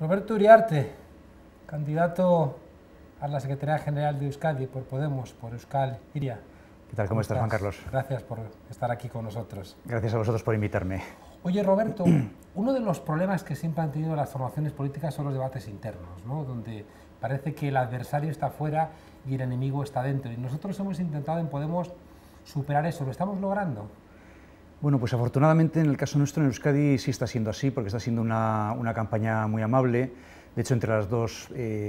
Roberto Uriarte, candidato a la Secretaría General de Euskadi por Podemos, por Euskal Herria. ¿Qué tal? ¿Cómo estás, Juan Carlos? Gracias por estar aquí con nosotros. Gracias a vosotros por invitarme. Oye, Roberto, uno de los problemas que siempre han tenido las formaciones políticas son los debates internos, ¿no? Donde parece que el adversario está fuera y el enemigo está dentro. Y nosotros hemos intentado en Podemos superar eso. ¿Lo estamos logrando? Bueno, pues afortunadamente en el caso nuestro en Euskadi sí está siendo así, porque está siendo una campaña muy amable. De hecho, entre las dos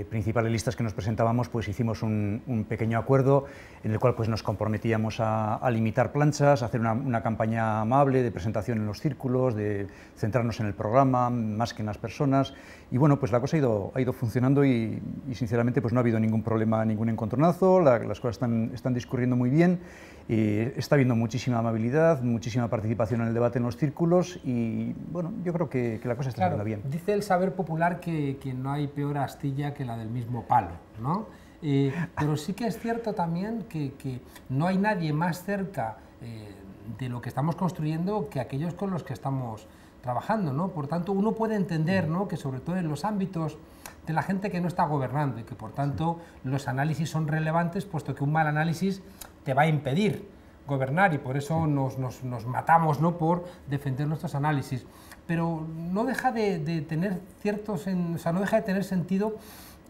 principales listas que nos presentábamos, pues hicimos un pequeño acuerdo en el cual pues, nos comprometíamos a limitar planchas, a hacer una campaña amable de presentación en los círculos, de centrarnos en el programa más que en las personas. Y bueno, pues la cosa ha ido funcionando y sinceramente pues no ha habido ningún problema, ningún encontronazo, las cosas están discurriendo muy bien. Está habiendo muchísima amabilidad, muchísima participación en el debate en los círculos y bueno, yo creo que la cosa está saliendo bien. Dice el saber popular que no hay peor astilla que la del mismo palo, ¿no? Pero sí que es cierto también que no hay nadie más cerca de lo que estamos construyendo que aquellos con los que estamos trabajando, ¿no? Por tanto, uno puede entender, ¿no?, que sobre todo en los ámbitos de la gente que no está gobernando y que por tanto los análisis son relevantes, puesto que un mal análisis te va a impedir gobernar y por eso nos matamos, ¿no?, por defender nuestros análisis. Pero no deja de tener no deja de tener sentido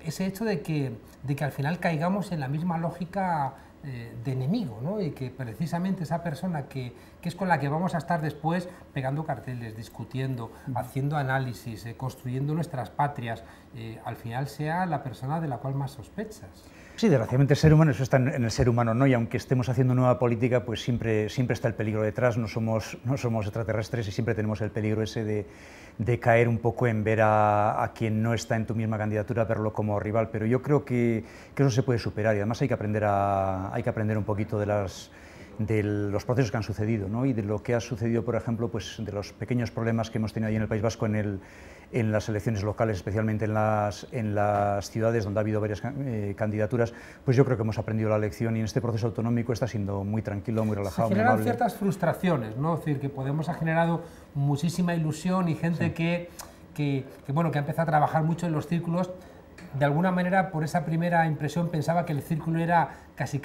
ese hecho de que al final caigamos en la misma lógica de enemigo, ¿no? Y que precisamente esa persona que es con la que vamos a estar después pegando carteles, discutiendo, haciendo análisis, construyendo nuestras patrias, al final sea la persona de la cual más sospechas. Sí, desgraciadamente el ser humano, eso está en el ser humano, ¿no? Y aunque estemos haciendo nueva política, pues siempre está el peligro detrás, no somos extraterrestres y siempre tenemos el peligro ese de caer un poco en ver a quien no está en tu misma candidatura, verlo como rival, pero yo creo que eso se puede superar y además hay que aprender un poquito de los procesos que han sucedido, ¿no? Y de lo que ha sucedido, por ejemplo, pues de los pequeños problemas que hemos tenido ahí en el País Vasco en las elecciones locales, especialmente en las ciudades donde ha habido varias candidaturas, pues yo creo que hemos aprendido la lección y en este proceso autonómico está siendo muy tranquilo, muy relajado, se muy generan amable. Ciertas frustraciones, ¿no? Es decir, que Podemos ha generado muchísima ilusión y gente que ha empezado a trabajar mucho en los círculos. De alguna manera, por esa primera impresión, pensaba que el círculo era casi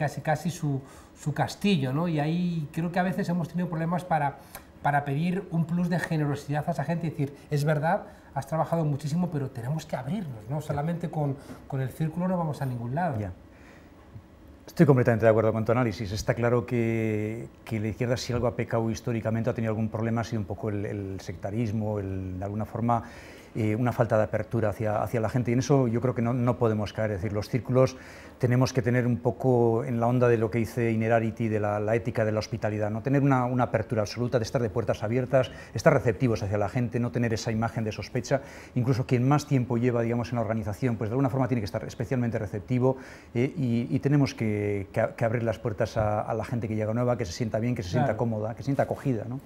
su castillo, ¿no? Y ahí creo que a veces hemos tenido problemas para pedir un plus de generosidad a esa gente y decir, es verdad, has trabajado muchísimo, pero tenemos que abrirnos, ¿no? Solamente con el círculo no vamos a ningún lado. Ya. Estoy completamente de acuerdo con tu análisis. Está claro que la izquierda, si algo ha pecado históricamente, ha tenido algún problema, ha sido un poco el sectarismo, de alguna forma una falta de apertura hacia la gente, y en eso yo creo que no podemos caer. Es decir, los círculos tenemos que tener un poco en la onda de lo que dice Inerarity, de la ética de la hospitalidad, no tener una apertura absoluta, de estar de puertas abiertas, estar receptivos hacia la gente, no tener esa imagen de sospecha. Incluso quien más tiempo lleva, digamos, en la organización, pues de alguna forma tiene que estar especialmente receptivo y tenemos que abrir las puertas a la gente que llega nueva, que se sienta bien, que se sienta cómoda, que se sienta acogida, ¿no?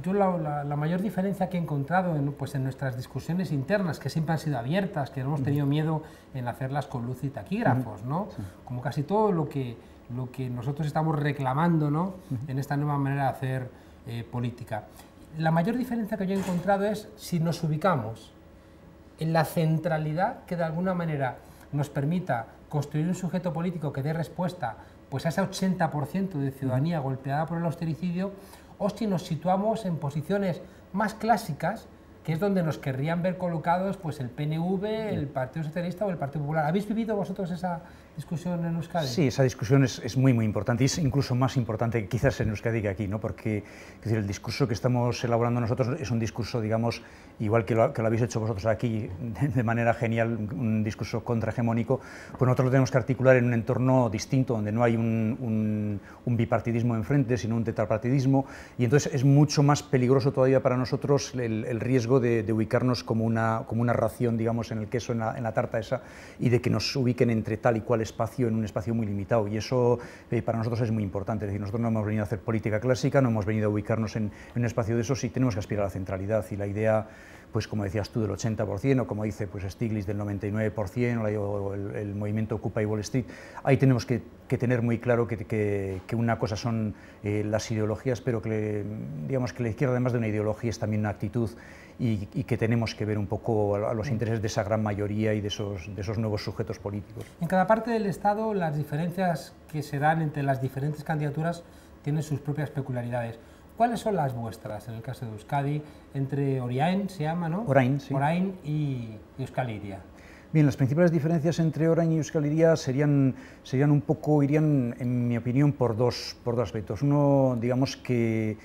Yo la mayor diferencia que he encontrado en nuestras discusiones internas, que siempre han sido abiertas, que no hemos tenido miedo en hacerlas con luz y taquígrafos, ¿no? Sí. Como casi todo lo que nosotros estamos reclamando, ¿no?, en esta nueva manera de hacer política. La mayor diferencia que yo he encontrado es si nos ubicamos en la centralidad que de alguna manera nos permita construir un sujeto político que dé respuesta pues, a ese 80% de ciudadanía golpeada por el austericidio, o si nos situamos en posiciones más clásicas, que es donde nos querrían ver colocados pues, el PNV, el Partido Socialista o el Partido Popular. ¿Habéis vivido vosotros esa discusión en Euskadi? Sí, esa discusión es muy importante y es incluso más importante quizás en Euskadi que aquí, ¿no? Porque es decir, el discurso que estamos elaborando nosotros es un discurso, digamos, igual que lo habéis hecho vosotros aquí de manera genial, un discurso contrahegemónico, pues nosotros lo tenemos que articular en un entorno distinto, donde no hay un bipartidismo enfrente, sino un tetrapartidismo, y entonces es mucho más peligroso todavía para nosotros el riesgo de ubicarnos como una ración, digamos, en el queso, en la tarta esa, y de que nos ubiquen entre tal y cual espacio, en un espacio muy limitado, y eso para nosotros es muy importante. Es decir, nosotros no hemos venido a hacer política clásica, no hemos venido a ubicarnos en un espacio de esos y tenemos que aspirar a la centralidad, y la idea pues como decías tú, del 80%, o como dice pues Stiglitz, del 99%, o el movimiento Occupy Wall Street. Ahí tenemos que tener muy claro que una cosa son las ideologías, pero que, digamos, que la izquierda, además de una ideología, es también una actitud, y que tenemos que ver un poco a los intereses de esa gran mayoría y de esos nuevos sujetos políticos. En cada parte del Estado, las diferencias que se dan entre las diferentes candidaturas tienen sus propias peculiaridades. ¿Cuáles son las vuestras, en el caso de Euskadi, entre Orain, se llama, ¿no? Orain, sí. Orain y Euskal Hiria. Bien, las principales diferencias entre Orain y Euskal Hiria irían un poco, en mi opinión, por dos aspectos. Uno, digamos que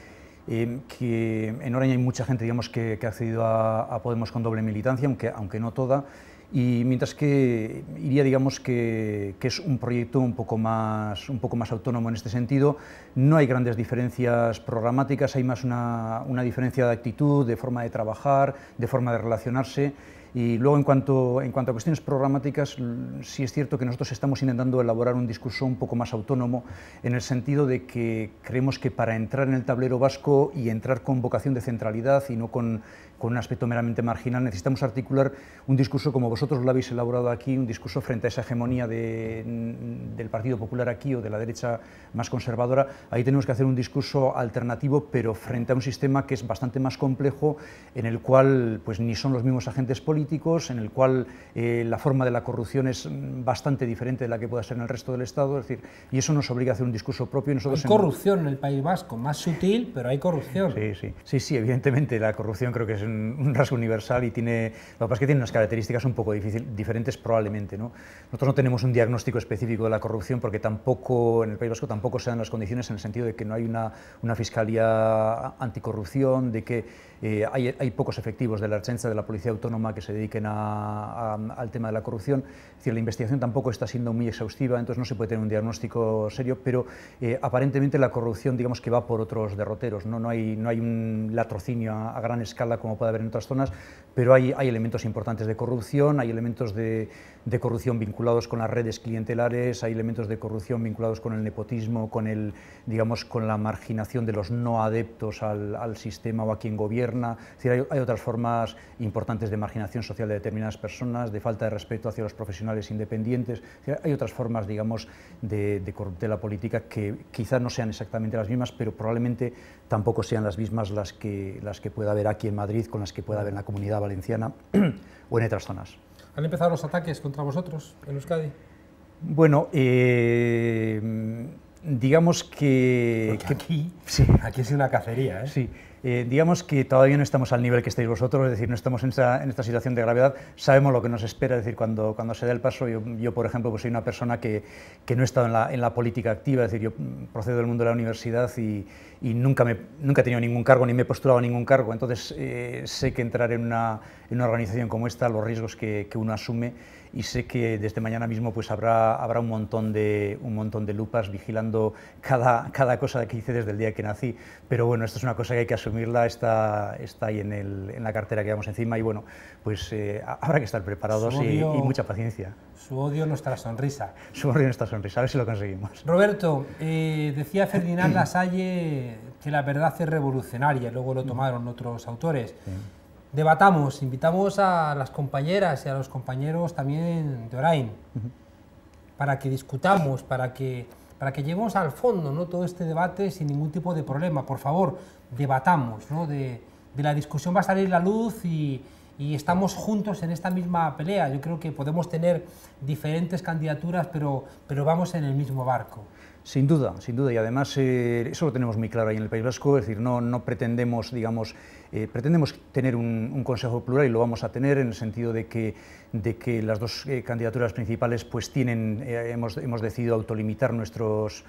en Orain hay mucha gente, digamos, que ha accedido a Podemos con doble militancia, aunque no toda, y mientras que Hiria, digamos, que es un proyecto un poco más autónomo en este sentido. No hay grandes diferencias programáticas, hay más una diferencia de actitud, de forma de trabajar, de forma de relacionarse. Y luego, en cuanto a cuestiones programáticas, sí es cierto que nosotros estamos intentando elaborar un discurso un poco más autónomo, en el sentido de que creemos que para entrar en el tablero vasco y entrar con vocación de centralidad y no con un aspecto meramente marginal, necesitamos articular un discurso como vosotros lo habéis elaborado aquí, un discurso frente a esa hegemonía del Partido Popular aquí o de la derecha más conservadora. Ahí tenemos que hacer un discurso alternativo, pero frente a un sistema que es bastante más complejo, en el cual pues ni son los mismos agentes políticos, en el cual la forma de la corrupción es bastante diferente de la que pueda ser en el resto del Estado, es decir, y eso nos obliga a hacer un discurso propio. Y nosotros hay corrupción en el País Vasco, más sutil, pero hay corrupción. Sí, evidentemente la corrupción creo que es un rasgo universal y lo que pasa es que tiene unas características un poco diferentes probablemente, ¿no? Nosotros no tenemos un diagnóstico específico de la corrupción porque tampoco en el País Vasco tampoco se dan las condiciones, en el sentido de que no hay una fiscalía anticorrupción, de que hay pocos efectivos de la Ertzaintza, de la Policía Autónoma, que se dediquen al tema de la corrupción. Es decir, la investigación tampoco está siendo muy exhaustiva, entonces no se puede tener un diagnóstico serio, pero aparentemente la corrupción, digamos, que va por otros derroteros, no hay un latrocinio a gran escala como puede haber en otras zonas, pero hay elementos importantes de corrupción, hay elementos de corrupción vinculados con las redes clientelares, hay elementos de corrupción vinculados con el nepotismo, con la marginación de los no adeptos al sistema o a quien gobierna. Es decir, hay otras formas importantes de marginación social de determinadas personas, de falta de respeto hacia los profesionales independientes. Es decir, hay otras formas, digamos, de corruptela política que quizás no sean exactamente las mismas, pero probablemente tampoco sean las mismas las que pueda haber aquí en Madrid, con las que pueda haber en la Comunidad Valenciana o en otras zonas. ¿Han empezado los ataques contra vosotros en Euskadi? Bueno, digamos que aquí es una cacería, ¿eh? Sí. Digamos que todavía no estamos al nivel que estáis vosotros, es decir, no estamos en esta situación de gravedad, sabemos lo que nos espera, es decir, cuando se dé el paso. Yo por ejemplo, pues soy una persona que no he estado en la política activa, es decir, yo procedo del mundo de la universidad y nunca he tenido ningún cargo, ni me he postulado a ningún cargo, entonces sé que entrar en una organización como esta, los riesgos que uno asume, y sé que desde mañana mismo pues habrá un montón de lupas vigilando cada cosa que hice desde el día que nací, pero bueno, esto es una cosa que hay que asumirla, está ahí en la cartera que llevamos encima, y bueno, pues habrá que estar preparados y mucha paciencia. Su odio, nuestra sonrisa. Su odio, nuestra sonrisa, a ver si lo conseguimos. Roberto, decía Ferdinand Lassalle que la verdad es revolucionaria, luego lo tomaron otros autores. Sí. Debatamos, invitamos a las compañeras y a los compañeros también de Orain, para que discutamos, para que lleguemos al fondo, ¿no? Todo este debate sin ningún tipo de problema. Por favor, debatamos, ¿no? De la discusión va a salir la luz y estamos juntos en esta misma pelea. Yo creo que podemos tener diferentes candidaturas, pero vamos en el mismo barco. Sin duda, y además eso lo tenemos muy claro ahí en el País Vasco, es decir, no pretendemos, digamos, pretendemos tener un consejo plural, y lo vamos a tener, en el sentido de que las dos candidaturas principales pues hemos decidido autolimitar nuestras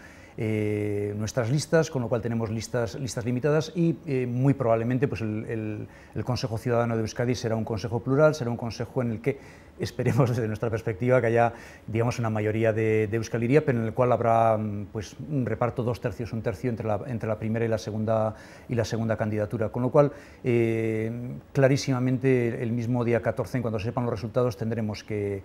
listas, con lo cual tenemos listas limitadas, y muy probablemente pues el Consejo Ciudadano de Euskadi será un consejo plural, será un consejo en el que esperemos desde nuestra perspectiva que haya, digamos, una mayoría de Euskal Hiria, pero en el cual habrá pues, un reparto 2/3, 1/3 entre la primera y la segunda candidatura, con lo cual clarísimamente el mismo día 14, cuando se sepan los resultados, tendremos que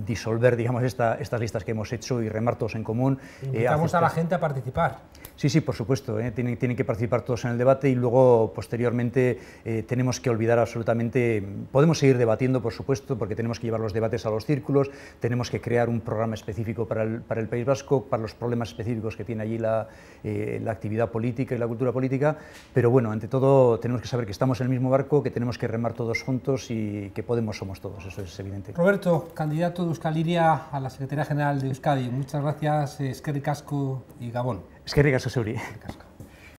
disolver, digamos, estas listas que hemos hecho y remar todos en común. Invitamos a la gente a participar. Sí, sí, por supuesto, tienen que participar todos en el debate y luego, posteriormente, tenemos que olvidar absolutamente, podemos seguir debatiendo, por supuesto, porque tenemos que llevar los debates a los círculos, tenemos que crear un programa específico para el País Vasco, para los problemas específicos que tiene allí la actividad política y la cultura política, pero bueno, ante todo tenemos que saber que estamos en el mismo barco, que tenemos que remar todos juntos y que Podemos somos todos, eso es evidente. Roberto, candidato de Euskal Hiria a la Secretaría General de Euskadi, muchas gracias, eskerrik asko y Gabón. Eskerrik asko zeuri.